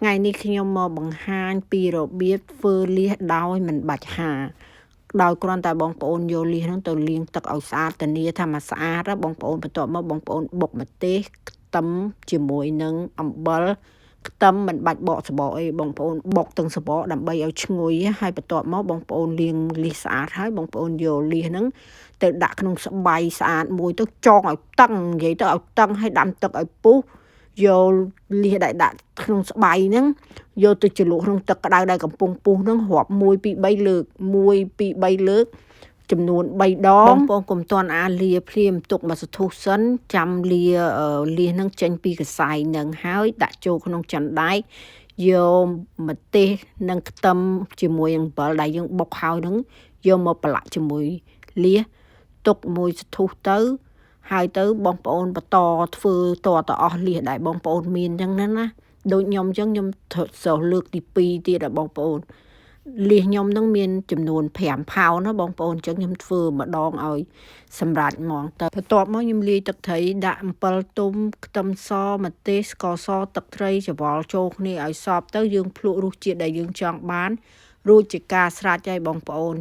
ថ្ងៃនេះខ្ញុំមកបង្ហាញពីរបៀបធ្វើលៀសដោយមិនបាច់ហាលដោយគ្រាន់តែបងប្អូនយកលៀសហ្នឹងទៅលាងទឹកឲ្យស្អាតធានាថាមកស្អាតបងប្អូនបន្ទាប់មកបងប្អូនបុកម្ទេសខ្ទឹមជាមួយនឹងអំបិលខ្ទឹមមិនបាច់បកសបកអីបងប្អូនបុកទាំងសបកដើម្បីឲ្យឈ្ងុយហើយបន្ទាប់មកបងប្អូនលាងលៀសស្អាតហើយបងប្អូនយកលៀសហ្នឹងទៅដាក់ក្នុងស្បៃស្អាតមួយទៅចងឲ្យតឹងនិយាយទៅឲ្យតឹងហើយដាំទឹកឲ្យពុះយកលៀសដែលដាក់ក្នុងស្បៃហ្នឹងយកទៅជ្រលក់ក្នុងទឹកក្តៅដែលកំពុងពុះហ្នឹងរាប់1 2 3លើក1 2 3លើកចំនួន3ដងបងប្អូនកុំទាន់អាលាភ្លាមទុកមកសធុះសិនចាំលាលៀសហ្នឹងចេញពីកសែងហ្នឹងហើយដាក់ចូលក្នុងចាន់ដែកយកម្ទេសនិងខ្ទឹមជាមួយអំបិលដែលយើងបុកហើយហ្នឹងយកមកប្រឡាក់ជាមួយលៀសទុកមួយសធុះទៅហើយទៅបងប្អូនបន្តធ្វើតទៅអស់លៀសដែលបងប្អូនមានអញ្ចឹងណាដូចខ្ញុំអញ្ចឹងខ្ញុំស្រោះលើកទី2ទៀតបងប្អូនលៀសខ្ញុំនឹងមានចំនួន5ផោនណាបងប្អូនអញ្ចឹងខ្ញុំធ្វើម្ដងឲ្យសម្រាប់ហ្មងទៅបន្ទាប់មកខ្ញុំលាយទឹកត្រីដាក់អំពិលទុំខ្ទឹមសម្ទេសស្ករសទឹកត្រីច្របល់ចូលគ្នាឲ្យសព្វទៅយើងភ្លក់រសជាតិដែលយើងចង់បានរួចជាការស្រេចហើយបងប្អូន